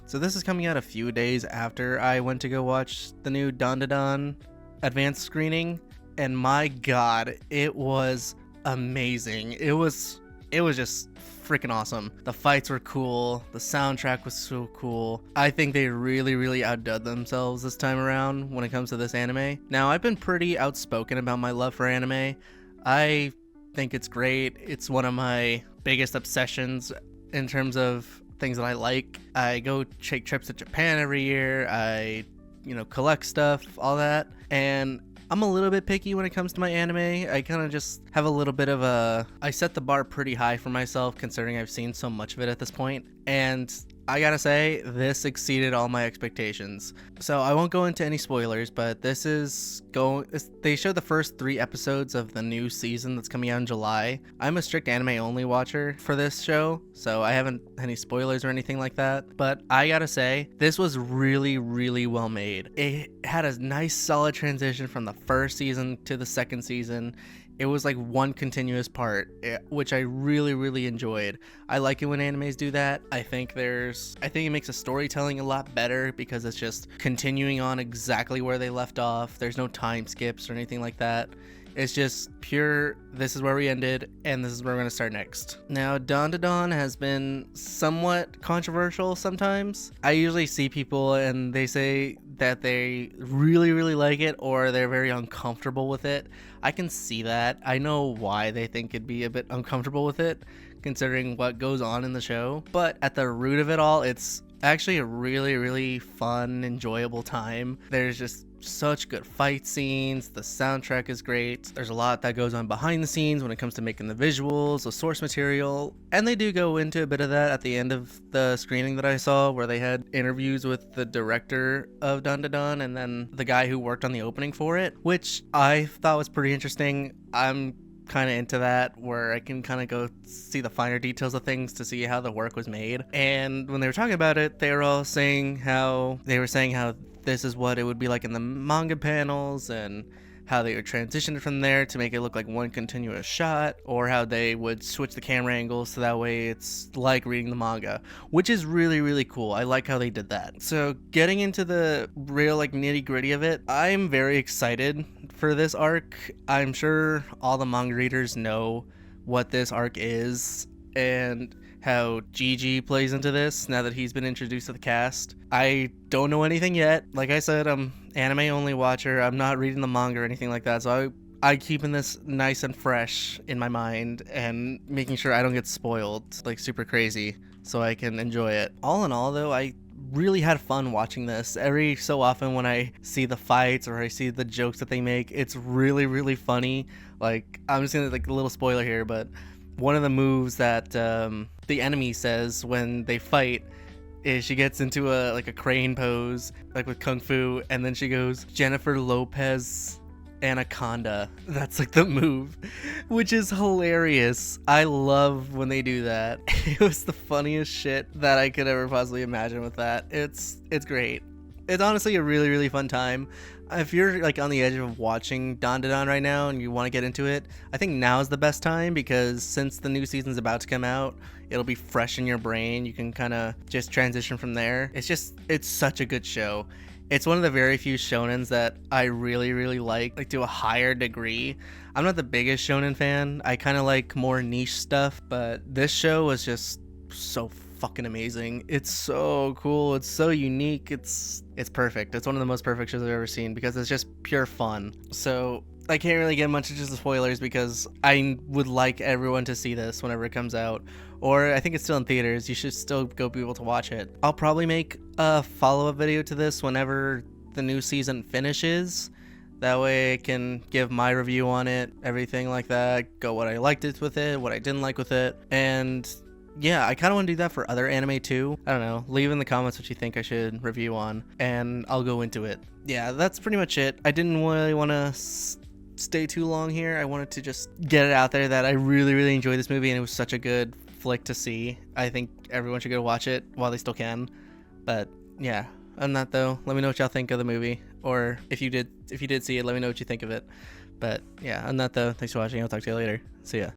So this is coming out a few days after I went to go watch the new Dandadan advanced screening, and my god, it was amazing. It was just freaking awesome. The fights were cool, the soundtrack was so cool. I think they really outdid themselves this time around when it comes to this anime. Now, I've been pretty outspoken about my love for anime. I think it's great. It's one of my biggest obsessions in terms of things that I like. I go take trips to Japan every year. I, collect stuff, all that. And I'm a little bit picky when it comes to my anime. I kind of just have a little bit of I set the bar pretty high for myself considering I've seen so much of it at this point. And I gotta say, this exceeded all my expectations. So I won't go into any spoilers, but they showed the first 3 episodes of the new season that's coming out in July. I'm a strict anime only watcher for this show, so I haven't any spoilers or anything like that. But I gotta say, this was really well made. It had a nice solid transition from the first season to the second season. It was like one continuous part, which I really enjoyed. I like it when animes do that. I think it makes the storytelling a lot better because it's just continuing on exactly where they left off. There's no time skips or anything like that. It's just pure, this is where we ended, and this is where we're going to start next. Now, Dandadan has been somewhat controversial sometimes. I usually see people and they say that they really like it or they're very uncomfortable with it. I can see that. I know why they think it'd be a bit uncomfortable with it, considering what goes on in the show. But at the root of it all, it's actually a really fun, enjoyable time. There's just such good fight scenes. The soundtrack is great. There's a lot that goes on behind the scenes when it comes to making the visuals, the source material, and they do go into a bit of that at the end of the screening that I saw, where they had interviews with the director of Dandadan and then the guy who worked on the opening for it, which I thought was pretty interesting. I'm kind of into that, where I can kind of go see the finer details of things to see how the work was made. And when they were talking about it, they were saying how this is what it would be like in the manga panels, and how they would transition it from there to make it look like one continuous shot, or how they would switch the camera angles so that way it's like reading the manga, which is really cool. I like how they did that. So getting into the real nitty gritty of it, I'm very excited for this arc. I'm sure all the manga readers know what this arc is and how Gigi plays into this now that he's been introduced to the cast. I don't know anything yet. Like I said, I'm anime only watcher. I'm not reading the manga or anything like that, so I keeping this nice and fresh in my mind and making sure I don't get spoiled like super crazy so I can enjoy it. All in all though, I really had fun watching this. Every so often when I see the fights or I see the jokes that they make, it's really funny. Like, I'm just gonna a little spoiler here, but one of the moves that the enemy says when they fight is she gets into a crane pose, like with kung fu, and then she goes Jennifer Lopez Anaconda. That's the move, which is hilarious. I love when they do that. It was the funniest shit that I could ever possibly imagine with that. It's great. It's honestly a really fun time. If you're on the edge of watching Dandadan right now and you want to get into it, I think now is the best time, because since the new season's about to come out, it'll be fresh in your brain. You can kind of just transition from there. It's such a good show. It's one of the very few shonens that I really like to a higher degree. I'm not the biggest shonen fan. I kind of like more niche stuff, but this show was just so fucking amazing. It's so cool. It's so unique. It's perfect. It's one of the most perfect shows I've ever seen because it's just pure fun. So I can't really get much into the spoilers because I would like everyone to see this whenever it comes out, or I think it's still in theaters. You should still go be able to watch it. I'll probably make a follow-up video to this whenever the new season finishes. That way I can give my review on it, everything like that, go what I liked it with it, what I didn't like with it, and yeah, I kind of want to do that for other anime too. I don't know. Leave in the comments what you think I should review on, and I'll go into it. Yeah, that's pretty much it. I didn't really want to stay too long here. I wanted to just get it out there that I really enjoyed this movie, and it was such a good flick to see. I think everyone should go watch it while they still can. But yeah, on that though, let me know what y'all think of the movie, or if you did see it, let me know what you think of it. But yeah, on that though, thanks for watching. I'll talk to you later. See ya.